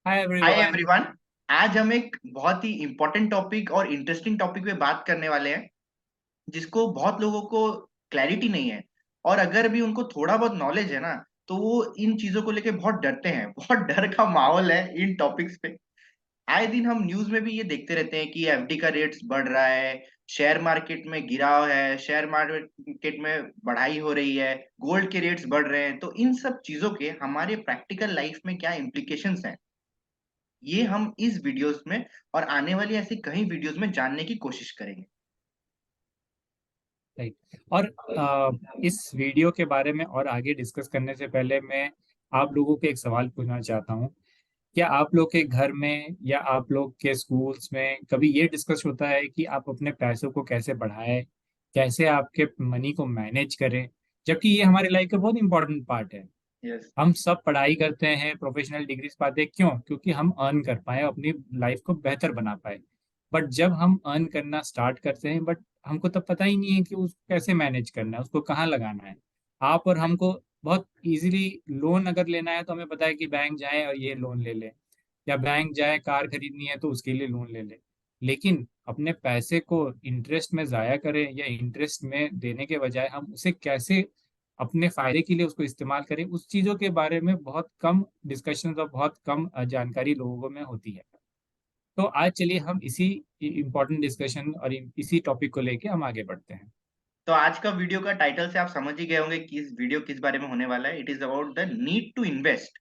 हाय hi everyone. Everyone. आज हम एक बहुत ही इंपॉर्टेंट टॉपिक और इंटरेस्टिंग टॉपिक पे बात करने वाले हैं, जिसको बहुत लोगों को क्लैरिटी नहीं है। और अगर भी उनको थोड़ा बहुत नॉलेज है ना, तो वो इन चीजों को लेके बहुत डरते हैं। बहुत डर का माहौल है इन टॉपिक्स पे। आए दिन हम न्यूज में भी ये देखते रहते हैं कि एफडी का रेट्स बढ़ रहा है, शेयर मार्केट में गिराव है, शेयर मार्केट में बढ़ाई हो रही है, गोल्ड के रेट्स बढ़ रहे हैं। तो इन सब चीजों के हमारे प्रैक्टिकल लाइफ में क्या इम्प्लीकेशंस हैं, ये हम इस वीडियोस में और आने वाली ऐसी कई वीडियोस में जानने की कोशिश करेंगे। राइट। और इस वीडियो के बारे में और आगे डिस्कस करने से पहले मैं आप लोगों को एक सवाल पूछना चाहता हूँ। क्या आप लोग के घर में या आप लोग के स्कूल्स में कभी ये डिस्कस होता है कि आप अपने पैसों को कैसे बढ़ाएं, कैसे आपके मनी को मैनेज करें? जबकि ये हमारी लाइफ का बहुत इंपॉर्टेंट पार्ट है। यस। हम सब पढ़ाई करते हैं, प्रोफेशनल डिग्रीज पाते हैं, क्यों? क्योंकि हम अर्न कर पाए, अपनी लाइफ को बेहतर बना पाए। बट जब हम अर्न करना स्टार्ट करते हैं, बट हमको तब पता ही नहीं है कि उसको कैसे मैनेज करना है, उसको कहाँ लगाना है। आप और हमको बहुत इजीली लोन अगर लेना है तो हमें पता है कि बैंक जाए और ये लोन ले ले, या बैंक जाए कार खरीदनी है तो उसके लिए लोन ले ले। लेकिन अपने पैसे को इंटरेस्ट में जाया करें या इंटरेस्ट में देने के बजाय हम उसे कैसे अपने फायदे के लिए उसको इस्तेमाल करें, उस चीज़ों के बारे में बहुत कम डिस्कशन और बहुत कम जानकारी लोगों में होती है। तो आज चलिए हम इसी इम्पोर्टेंट डिस्कशन और इसी टॉपिक को लेके हम आगे बढ़ते हैं। तो आज का वीडियो का टाइटल से आप समझ ही गए होंगे कि इस वीडियो किस बारे में होने वाला है। It is about the need to invest.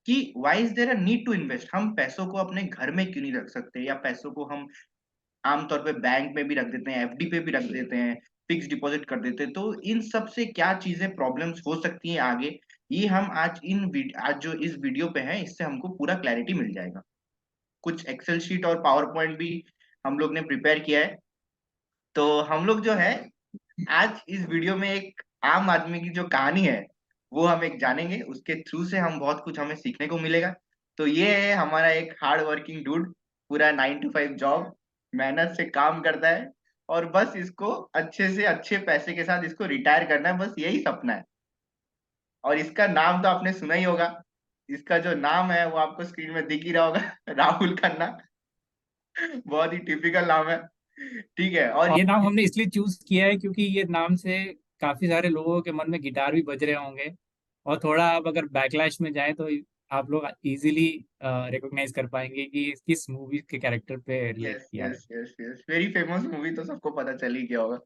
कि why is there a need to invest. हम पैसों को अपने घर में क्यों नहीं रख सकते, या पैसों को हम आमतौर पे बैंक में भी रख देते हैं, एफडी पे भी रख देते हैं, फिक्स डिपॉजिट कर देते हैं। तो इन सब से क्या चीजें प्रॉब्लम्स हो सकती हैं आगे, ये हम आज जो इस वीडियो पे है, इससे हमको पूरा क्लैरिटी मिल जाएगा। कुछ एक्सेल शीट और पावर पॉइंट भी हम लोग ने प्रिपेयर किया है। तो हम लोग जो है, आज इस वीडियो में एक आम आदमी की जो कहानी है, वो हम एक जानेंगे। उसके थ्रू से हम बहुत कुछ हमें सीखने को मिलेगा। तो ये है हमारा एक हार्ड वर्किंग डूड, पूरा 9 to 5 जॉब, मेहनत से काम करता है, और बस इसको अच्छे से अच्छे पैसे के साथ इसको रिटायर करना है, बस यही सपना है। और इसका नाम तो आपने सुना ही होगा। इसका जो नाम है वो आपको स्क्रीन में दिख ही रहा होगा। राहुल खन्ना। बहुत ही टिपिकल नाम है। ठीक है। और ये नाम हमने इसलिए चूज किया है क्योंकि ये नाम से काफी सारे लोगों के मन में गिटार भी बज रहे होंगे। और थोड़ा आप अगर बैकलैश में जाएं तो आप लोग इजीली रिकॉग्नाइज कर पाएंगे कि किस मूवी के कैरेक्टर पे रिलेट यस किया है। Yes yes yes, very famous movie, तो सबको पता चल ही गया होगा।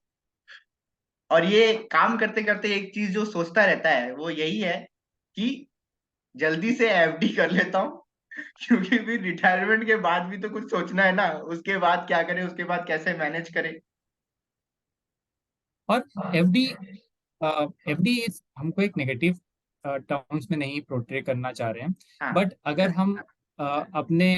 और ये काम करते करते एक चीज जो सोचता रहता है वो यही है कि जल्दी से एफडी कर लेता हूँ। क्योंकि फिर रिटायरमेंट के बाद भी तो कुछ सोचना है ना, उसके बाद क्या करें, उसके बाद कैसे मैनेज करें। और एफडी एफडी हमको एक नेगेटिव टर्म्स में नहीं पोर्ट्रे करना चाह रहे हैं। हाँ। बट अगर हम अपने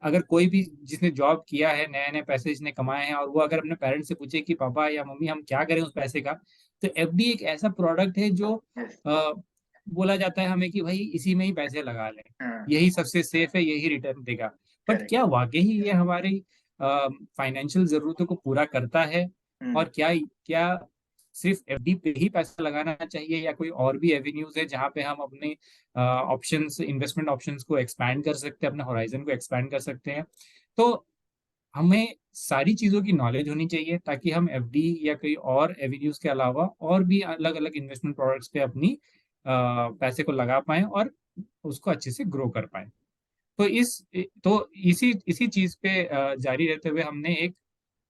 अगर कोई भी जिसने जॉब किया है, नए नए पैसे जिसने कमाए हैं, और वो अगर अपने पेरेंट्स से पूछे कि पापा या मम्मी हम क्या करें उस पैसे का, तो एफडी एक ऐसा प्रोडक्ट है जो यस। अ, बोला जाता है हमें कि भाई इसी में ही पैसे लगा लें, हाँ। यही सबसे सेफ है, यही रिटर्न देगा। But correct. क्या वाकई ये हमारी फाइनेंशियल जरूरतों को पूरा करता है? हम्म। और क्या क्या सिर्फ एफडी पे ही पैसा लगाना चाहिए, या कोई और भी एवेन्यूज है जहाँ पे हम अपने ऑप्शंस, इन्वेस्टमेंट ऑप्शंस को एक्सपैंड कर सकते हैं, अपने होराइजन को एक्सपैंड कर सकते हैं? तो हमें सारी चीज़ों की नॉलेज होनी चाहिए ताकि हम एफडी या कोई और एवेन्यूज के अलावा और भी अलग अलग इन्वेस्टमेंट प्रोडक्ट्स पे अपनी पैसे को लगा पाएं और उसको अच्छे से ग्रो कर पाएं। तो इसी इसी चीज़ पे जारी रहते हुए हमने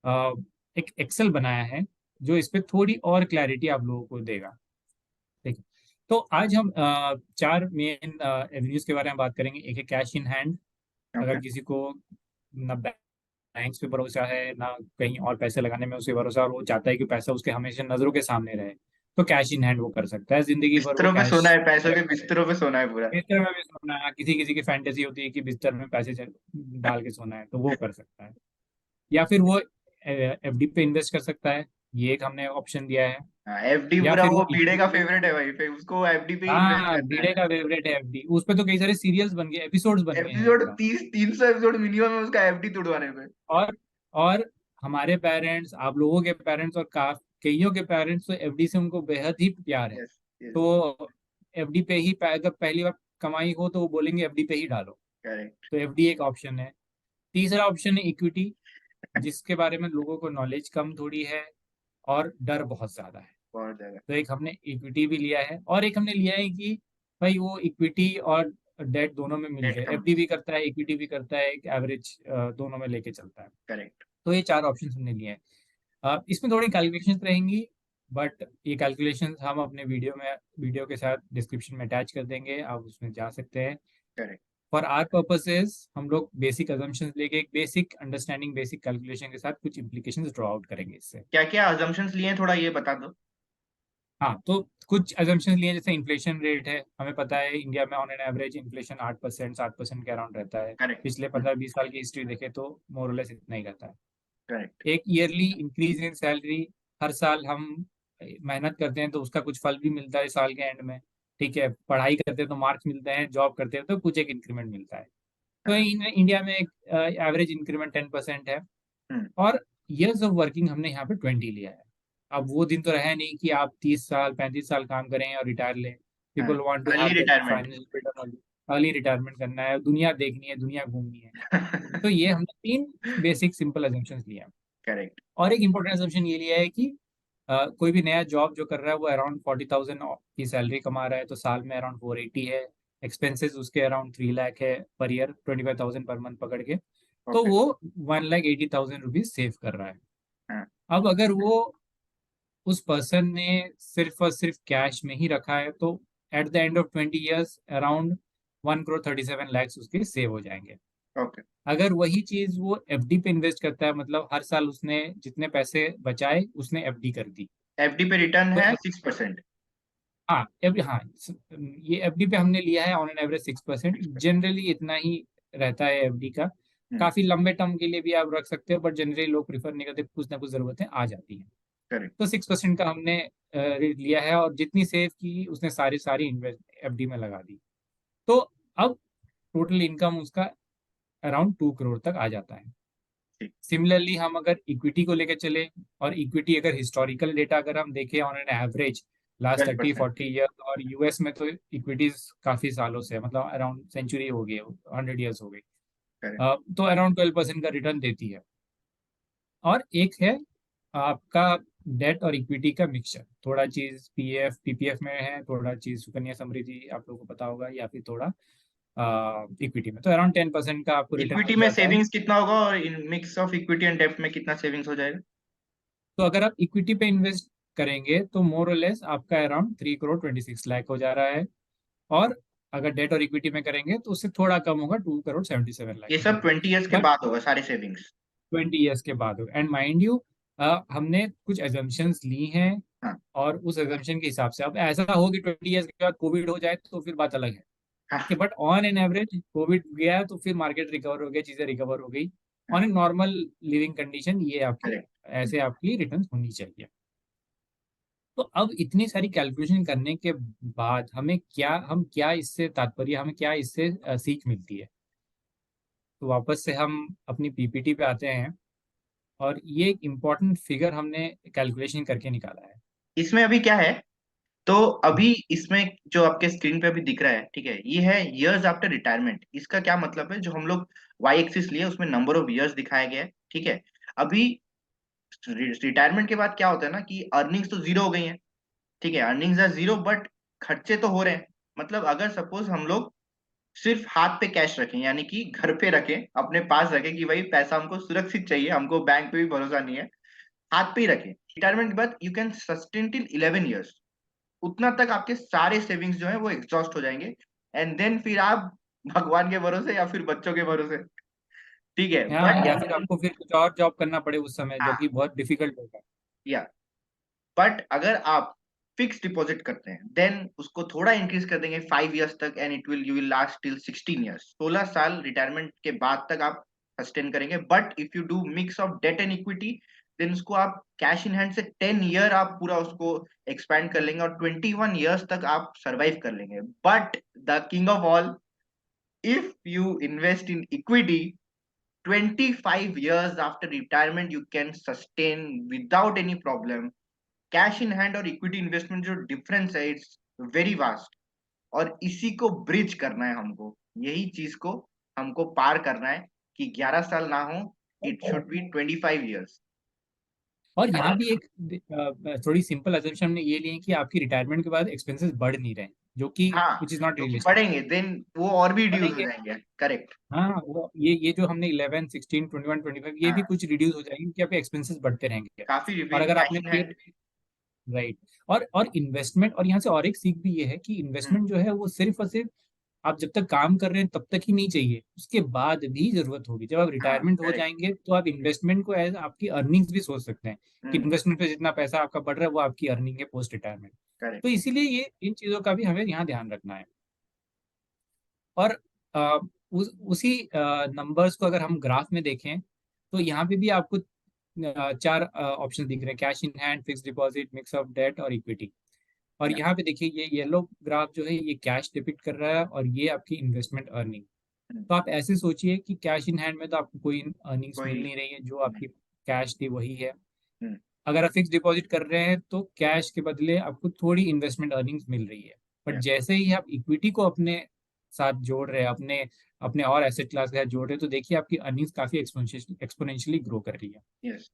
अ, एक एक्सेल बनाया है जो इस पे थोड़ी और क्लैरिटी आप लोगों को देगा। ठीक है। तो आज हम चार मेन एवेन्यूज के बारे में बात करेंगे। एक है कैश इन हैंड। अगर ओके। किसी को ना बैंक्स पे भरोसा है, ना कहीं और पैसे लगाने में उसे भरोसा, और वो चाहता है कि पैसा उसके हमेशा नजरों के सामने रहे, तो कैश इन हैंड वो कर सकता है, जिंदगी भर वो बिस्तरों पे कैश सोना है, पैसों के रखता रहे। बिस्तरों पे सोना है पूरा। बिस्तर में भी सोना है, किसी किसी की फैंटेसी होती है कि बिस्तर में पैसे डाल के सोना है, तो वो कर सकता है। या फिर वो एफडी पे इन्वेस्ट कर सकता है, ये एक हमने ऑप्शन दिया है। हाँ, एफडी या पूरा फिर वो वो भिड़े का इक्विटी, फेवरेट है भाई, फिर उसको एफडी पे ही इन्वेस्ट हाँ करना भिड़े है। का फेवरेट है एफडी, उस पे तो कई सारे सीरियल्स बन गए, एपिसोड्स बन गए हैं एपिसोड एकदम। 30-300 एपिसोड मिनिमम है उसका एफडी तुड़वाने पे। और और हमारे पेरेंट्स, आप लोगों के पेरेंट्स और कईयों के पेरेंट्स तो एफडी से उनको बेहद ही प्यार है। Yes yes. तो एफडी पे ही अगर पहली बार कमाई हो तो वो बोलेंगे एफडी पे ही डालो। करेक्ट। तो एफडी एक ऑप्शन है। तीसरा ऑप्शन है इक्विटी, जिसके बारे में लोगों को नॉलेज कम थोड़ी है और डर बहुत ज्यादा है। बहुत ज्यादा। तो एक हमने इक्विटी भी लिया है, और एक हमने लिया है कि भाई वो इक्विटी और डेट दोनों में मिल डेट जाए, कम। एफडी भी करता है इक्विटी भी करता है, एक एवरेज दोनों में लेके चलता है। करेक्ट। तो ये चार ऑप्शन हमने लिए हैं। इसमें थोड़ी कैलकुलेशन रहेंगी, बट ये कैलकुलेशन हम अपने वीडियो के साथ डिस्क्रिप्शन में अटैच कर देंगे, आप उसमें जा सकते हैं। करेक्ट। फॉर आर पर्पसेस हम लोग बेसिक अजम्पशंस लेके एक बेसिक अंडरस्टैंडिंग बेसिक कैलकुलेशन के साथ कुछ इम्प्लीकेशंस ड्रॉ आउट करेंगे इससे। क्या क्या अजम्पशंस लिए हैं, थोड़ा ये बता दो। हाँ, तो कुछ अजम्पशंस लिए, जैसे इन्फ्लेशन रेट है, हमें पता है इंडिया में ऑन एन एवरेज इन्फ्लेशन 8% 7% के अराउंड रहता है। करेक्ट। पिछले 15-20 साल की हिस्ट्री देखे तो मोरलेस इतना ही रहता है। करेक्ट। एक ईयरली इंक्रीज इन सैलरी, हर साल हम मेहनत करते हैं तो उसका कुछ फल भी मिलता है साल के एंड में। ठीक है, पढ़ाई करते हैं तो मार्क्स मिलते हैं, जॉब करते हैं तो कुछ एक इंक्रीमेंट मिलता है। तो हाँ। इंडिया में एक एवरेज इंक्रीमेंट 10% है। हम्म। और ईयर्स ऑफ वर्किंग हमने यहाँ पे 20 लिया है। अब वो दिन तो रहा नहीं कि आप 30 साल 35 साल काम करें और रिटायर लें। हाँ। People want too early have that retirement. Financial freedom, early retirement करना है, दुनिया देखनी है, दुनिया घूमनी है। तो ये हमने तीन बेसिक सिंपल अजम्पशंस लिए हैं। करेक्ट। और एक इम्पोर्टेंट अजम्पशन ये लिया है कि कोई भी नया जॉब जो कर रहा है वो अराउंड 40,000 की सैलरी कमा रहा है, तो साल में अराउंड 480 है। एक्सपेंसेस उसके अराउंड 3 लाख है पर ईयर, 25,000 पर मंथ पकड़ के। तो ओके। वो 1,80,000 रुपीज सेव कर रहा है। हाँ। अब अगर वो उस पर्सन ने सिर्फ और सिर्फ कैश में ही रखा है, तो at the end of 20 years around 1,37 crore उसके सेव हो जाएंगे। ओके। अगर वही चीज वो एफडी पे इन्वेस्ट करता है, मतलब हर साल उसने जितने पैसे बचाए उसने एफडी कर दी। एफडी पे रिटर्न तो है 6%। हाँ हाँ, ये एफडी पे हमने लिया है ऑन एन एवरेज 6%, 6%। जनरली इतना ही रहता है एफडी का। हम्म। काफी लंबे टर्म के लिए भी आप रख सकते हो, बट जनरली लोग प्रीफर नहीं करते, कुछ ना कुछ जरूरतें आ जाती हैं। करेक्ट। तो 6% का हमने लिया है, और जितनी सेव की उसने सारी सारी इन्वेस्ट एफडी में लगा दी। तो अब टोटल इनकम उसका अराउंड 2 करोड़ तक आ जाता है। ठीक। सिमिलरली हम अगर इक्विटी को लेकर चले, और इक्विटी अगर हिस्टोरिकल डेटा अगर हम देखें on an average last twelve 30 percent 40 year, और यूएस में तो इक्विटीज काफी सालों से, मतलब अराउंड सेंचुरी हो गई, 100 ईयर्स हो गई। करेक्ट। तो अराउंड 12% का रिटर्न देती है। और एक है आपका डेट और इक्विटी का मिक्सचर, थोड़ा चीज पीएफ पीपीएफ में है, थोड़ा चीज सुकन्या समृद्धि आप लोगों को पता होगा, या फिर थोड़ा इक्विटी में, तो अराउंड 10% का आपको रिटर्न इक्विटी मिल में जाता है। सेविंग्स कितना होगा और in mix of equity and डेब्ट में कितना सेविंग्स हो जाएगा? तो अगर आप इक्विटी पे इन्वेस्ट करेंगे तो मोर और लेस आपका अराउंड 3 करोड़ 26 लाख हो जा रहा है। और अगर डेट और इक्विटी में करेंगे तो उससे थोड़ा कम होगा, 2 करोड़ 77 लाख ये हो सब जाएगा। 20 ईयर्स के बट बाद होगा सारे सेविंग्स। 20 ईयर्स के बाद होगा, एंड माइंड यू हमने कुछ एजम्पशंस ली हैं, हाँ। और उस एजम्पशन के हिसाब से अब ऐसा हो कि 20 ईयर्स के बाद कोविड हो जाए तो फिर बात अलग है। हाँ। कि but on an average Covid गया तो फिर मार्केट रिकवर हो गया, चीजें रिकवर हो गई। हाँ। On a normal living condition ये आपकी करेक्ट। ऐसे आपकी रिटर्न होनी चाहिए। तो अब इतनी सारी कैलकुलेशन करने के बाद हम क्या इससे तात्पर्य, हमें क्या इससे सीख मिलती है। तो वापस से हम अपनी पीपीटी पे आते हैं, और ये एक इम्पॉर्टेंट फिगर हमने कैलकुलेशन करके निकाला है। इसमें अभी क्या है, तो हम्म, अभी इसमें जो आपके स्क्रीन पे अभी दिख रहा है, ठीक है, ये है इयर्स आफ्टर रिटायरमेंट। इसका क्या मतलब है, जो हम लोग वाई एक्सिस लिए उसमें नंबर ऑफ इयर्स दिखाया गया है, ठीक है। अभी रिटायरमेंट के बाद क्या होता है ना कि अर्निंग्स तो जीरो हो गई हैं, ठीक है, अर्निंग्स आर जीरो, बट खर्चे तो हो रहे हैं। मतलब अगर सपोज हम लोग सिर्फ हाथ पे कैश रखें, यानी कि घर पे रखें, अपने पास रखें कि भाई पैसा हमको सुरक्षित चाहिए, हमको बैंक पे भी भरोसा नहीं है, हाथ पे ही रखें, रिटायरमेंट के बाद you can sustain till 11 years. उतना तक आपके सारे सेविंग्स जो है वो एग्जॉस्ट हो जाएंगे, एंड देन फिर आप भगवान के भरोसे या फिर बच्चों के भरोसे, ठीक है, या फिर बट आपको फिर कुछ और जॉब करना पड़े उस समय, जो कि हाँ, बहुत डिफिकल्ट होगा। या बट अगर आप फिक्स डिपॉजिट करते हैं देन उसको थोड़ा इंक्रीज कर देंगे 5 ईयर्स तक, and it will you will last till 16 years. 16 साल रिटायरमेंट के बाद तक आप सस्टेन करेंगे। But if you do mix of debt and equity, then उसको आप कैश इन हैंड से 10 ईयर आप पूरा उसको एक्सपैंड कर लेंगे और 21 ईयर्स तक आप सर्वाइव कर लेंगे। But the king of all, if you invest in equity, 25 years after retirement you can sustain without any problem। Cash in hand और इक्विटी इन्वेस्टमेंट जो डिफरेंस है, इट्स वेरी वास्ट। और इसी को ब्रिज करना है हमको, यही चीज को हमको पार करना है कि 11 साल ना हो, इट शुड बी 25 years। और यहाँ भी एक थोड़ी सिंपल अजम्पशन हमने ये लिए कि आपकी रिटायरमेंट के बाद एक्सपेंसेस बढ़ नहीं रहे, जो कि हाँ, विच इज नॉट जो कि रियलिस्टिक। बढ़ेंगे देन वो और भी रिड्यूस हो बढ़ेंगे। जाएंगे। करेक्ट। हाँ, वो ये जो हमने 11, 16, 21, 25 ये भी हाँ, कुछ रिड्यूस हो जाएंगे क्योंकि आपके एक्सपेंसेस बढ़ते रहेंगे। काफी और अगर कैश आपने इन फिर हैंड। राइट, और इन्वेस्टमेंट, और यहाँ से और एक सीख भी ये है कि इन्वेस्टमेंट जो है वो सिर्फ और सिर्फ आप जब तक काम कर रहे हैं तब तक ही नहीं चाहिए, उसके बाद भी जरूरत होगी। जब आप हाँ, रिटायरमेंट हो करेक्ट। जाएंगे तो आप इन्वेस्टमेंट को एज आपकी अर्निंग्स भी सोच सकते हैं कि हम्म। इन्वेस्टमेंट पे जितना पैसा आपका बढ़ रहा है वो आपकी अर्निंग है पोस्ट रिटायरमेंट। करेक्ट। तो इसीलिए ये इन चीज़ों का भी हमें यहाँ ध्यान रखना है। और अ, उसी नंबर्स को अगर हम ग्राफ में देखें तो यहाँ पे भी आपको चार ऑप्शन दिख रहे हैं: cash in hand, fixed deposit, mix of debt और इक्विटी। और या। यहाँ पे देखिए ये येलो ग्राफ जो है ये कैश डिपिक्ट कर रहा है और ये आपकी इन्वेस्टमेंट अर्निंग। तो आप ऐसे सोचिए कि कैश इन हैंड में तो आपको कोई अर्निंग्स कोई मिल नहीं रही है, जो नहीं। आपकी कैश थी वही है। हम्म। अगर आप फिक्स डिपॉजिट कर रहे हैं तो कैश के बदले आपको थोड़ी इन्वेस्टमेंट अर्निंग्स मिल रही है। बट या। जैसे ही आप इक्विटी को अपने साथ जोड़ रहे हैं, अपने अपने और एसेट क्लास के साथ जोड़ रहे हैं, तो देखिए आपकी अर्निंग्स काफी एक्सपोनेंशियली ग्रो कर रही है। यस।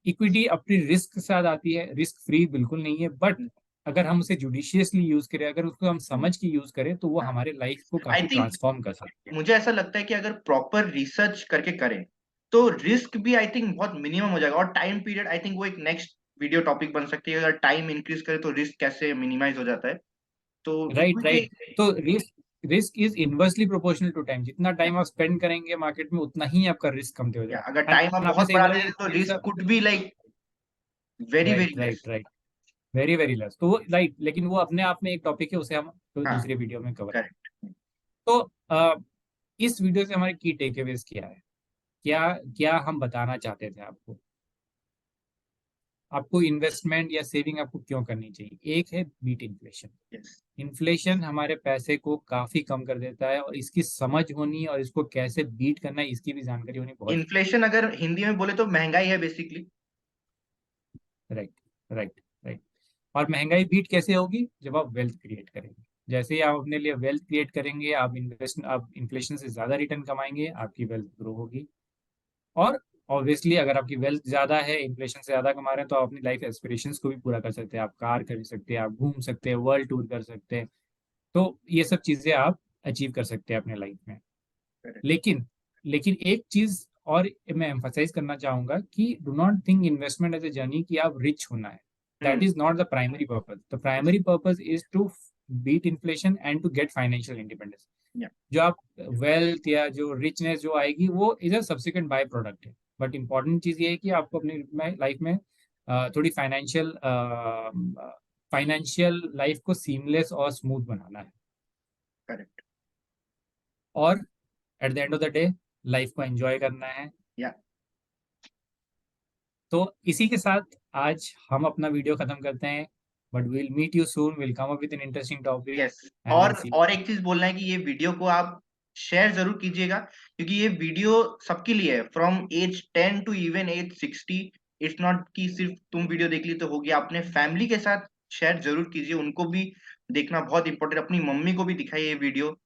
इक्विटी अपनी रिस्क के साथ आती है, रिस्क फ्री बिल्कुल नहीं है, बट अगर हम उसे जुडिशियसली यूज करें, अगर उसको हम समझ के यूज करें तो वो हाँ, हमारे लाइफ को आई काफी थिंक ट्रांसफॉर्म कर सकती है। मुझे ऐसा लगता है कि अगर प्रॉपर रिसर्च करके करें तो रिस्क भी आई थिंक बहुत मिनिमम हो जाएगा। और टाइम पीरियड आई थिंक वो एक नेक्स्ट वीडियो टॉपिक बन सकती है, अगर टाइम इंक्रीज करे तो रिस्क कैसे मिनिमाइज हो जाता है। तो राइट, इक्विटी। राइट। तो risk risk is inversely proportional to time. जितना टाइम आप स्पेंड करेंगे मार्केट में उतना ही आपका रिस्क कमते हो या जाएगा। अगर टाइम आप आपने बहुत सही बढ़ा बोला दे कि तो it's risk could be like very right, very less. Right, right, very very less. तो वो राइट, लेकिन वो अपने आप में एक टॉपिक है, उसे हम तो हाँ, दूसरे वीडियो में कवर करें। करेक्ट। तो इस वीडियो से हमारे की टेकअवेज क्या है, क्या क्या हम बताना चाहते थे आपको? आपको इन्वेस्टमेंट या सेविंग आपको क्यों करनी चाहिए? एक है बीट इन्फ्लेशन। यस। इन्फ्लेशन हमारे पैसे को काफी कम कर देता है, और इसकी समझ होनी और इसको कैसे बीट करना है इसकी भी जानकारी होनी बहुत इन्फ्लेशन अगर हिंदी में बोले तो महंगाई है बेसिकली। Right, right, right. और महंगाई बीट कैसे होगी? जब आप वेल्थ क्रिएट करेंगे। जैसे ही आप अपने लिए वेल्थ क्रिएट करेंगे, आप इन्फ्लेशन से ज्यादा रिटर्न कमाएंगे, आपकी वेल्थ ग्रो होगी। और ऑब्वियसली अगर आपकी वेल्थ ज्यादा है, इन्फ्लेशन से ज्यादा कमा रहे हैं, तो आप अपनी लाइफ एस्पिरेशंस को भी पूरा कर सकते हैं। आप कार खरीद सकते हैं, आप घूम सकते हैं, वर्ल्ड टूर कर सकते हैं। तो ये सब चीजें आप अचीव कर सकते हैं अपने लाइफ में। करेक्ट। लेकिन लेकिन एक चीज और मैं एम्फसाइज करना चाहूंगा कि do not think investment as a journey कि आप रिच होना है। That hmm. Is not the primary purpose. The yes. Primary purpose is to beat inflation and to get financial independence. Yeah. जो आप वेल्थ या जो रिचनेस जो आएगी वो is a subsequent by product है। बट इंपॉर्टेंट चीज ये है कि आपको अपनी लाइफ में थोड़ी फाइनेंशियल लाइफ को सीमलेस और स्मूथ बनाना है। करेक्ट। और at the end of the day life को एंजॉय करना है। या। तो इसी के साथ आज हम अपना वीडियो खत्म करते हैं। But will meet you soon, will come up with an interesting topic yes. And then see. और एक चीज बोलना है कि ये वीडियो को आप शेयर जरूर कीजिएगा, क्योंकि ये वीडियो सबके लिए है, from age 10 to even age 60। It's not कि सिर्फ तुम वीडियो देख ली तो हो गया, अपने फैमिली के साथ शेयर जरूर कीजिए, उनको भी देखना बहुत इंपॉर्टेंट, अपनी मम्मी को भी दिखाइए ये वीडियो।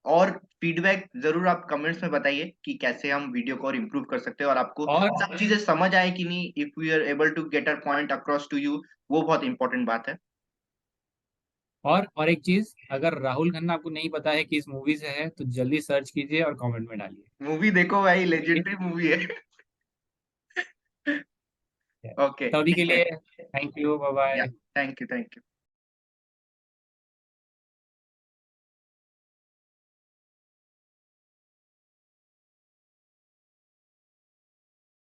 और फीडबैक जरूर आप कमेंट्स में बताइए कि कैसे हम वीडियो को और इम्प्रूव कर सकते हैं, और आपको और सब चीजें समझ आए कि नहीं, if we are able to get a point across to you, वो बहुत इंपॉर्टेंट बात है। और एक चीज, अगर राहुल खन्ना आपको नहीं पता है कि इस मूवी से है तो जल्दी सर्च कीजिए और कमेंट में डालिए। मूवी देखो भाई, ठीक लेजेंडरी मूवी है। है? ओके, तो अभी के ठीक है। लिए thank you, bye yeah, bye. Thank you, thank you.